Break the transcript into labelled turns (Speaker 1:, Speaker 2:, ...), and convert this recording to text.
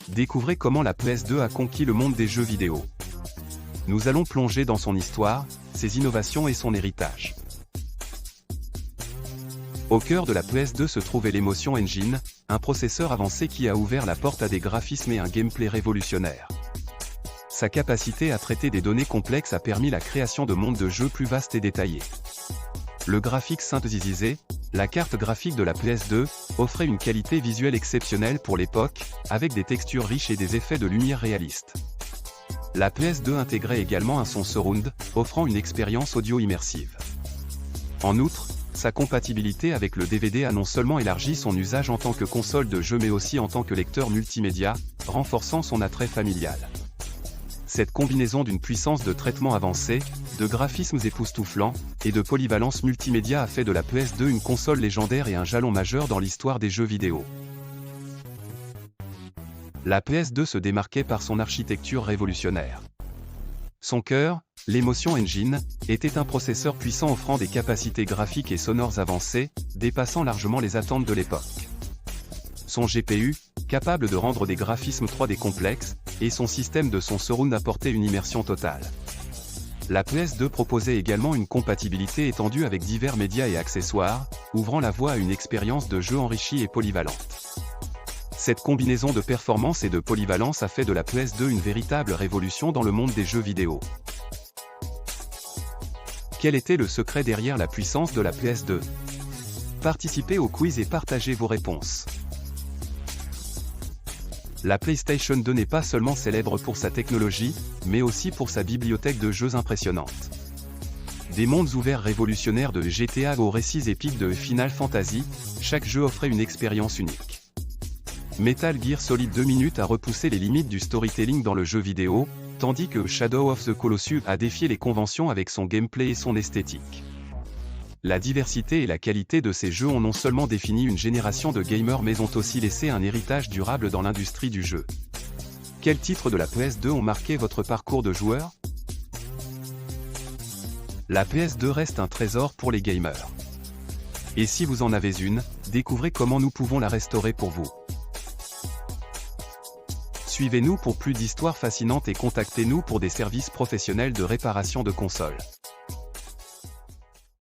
Speaker 1: découvrez comment la PS2 a conquis le monde des jeux vidéo. Nous allons plonger dans son histoire, ses innovations et son héritage. Au cœur de la PS2 se trouvait l'Emotion Engine, un processeur avancé qui a ouvert la porte à des graphismes et un gameplay révolutionnaire. Sa capacité à traiter des données complexes a permis la création de mondes de jeux plus vastes et détaillés. Le graphique synthétisé, la carte graphique de la PS2, offrait une qualité visuelle exceptionnelle pour l'époque, avec des textures riches et des effets de lumière réalistes. La PS2 intégrait également un son surround, offrant une expérience audio immersive. En outre, sa compatibilité avec le DVD a non seulement élargi son usage en tant que console de jeu mais aussi en tant que lecteur multimédia, renforçant son attrait familial. Cette combinaison d'une puissance de traitement avancée, de graphismes époustouflants, et de polyvalence multimédia a fait de la PS2 une console légendaire et un jalon majeur dans l'histoire des jeux vidéo. La PS2 se démarquait par son architecture révolutionnaire. Son cœur, l'Emotion Engine, était un processeur puissant offrant des capacités graphiques et sonores avancées, dépassant largement les attentes de l'époque. Son GPU, capable de rendre des graphismes 3D complexes, et son système de son surround apportaient une immersion totale. La PS2 proposait également une compatibilité étendue avec divers médias et accessoires, ouvrant la voie à une expérience de jeu enrichie et polyvalente. Cette combinaison de performance et de polyvalence a fait de la PS2 une véritable révolution dans le monde des jeux vidéo. Quel était le secret derrière la puissance de la PS2? Participez au quiz et partagez vos réponses. La PlayStation 2 n'est pas seulement célèbre pour sa technologie, mais aussi pour sa bibliothèque de jeux impressionnante. Des mondes ouverts révolutionnaires de GTA aux récits épiques de Final Fantasy, chaque jeu offrait une expérience unique. Metal Gear Solid 2 minutes a repoussé les limites du storytelling dans le jeu vidéo, tandis que Shadow of the Colossus a défié les conventions avec son gameplay et son esthétique. La diversité et la qualité de ces jeux ont non seulement défini une génération de gamers mais ont aussi laissé un héritage durable dans l'industrie du jeu. Quels titres de la PS2 ont marqué votre parcours de joueur? La PS2 reste un trésor pour les gamers. Et si vous en avez une, découvrez comment nous pouvons la restaurer pour vous. Suivez-nous pour plus d'histoires fascinantes et contactez-nous pour des services professionnels de réparation de consoles.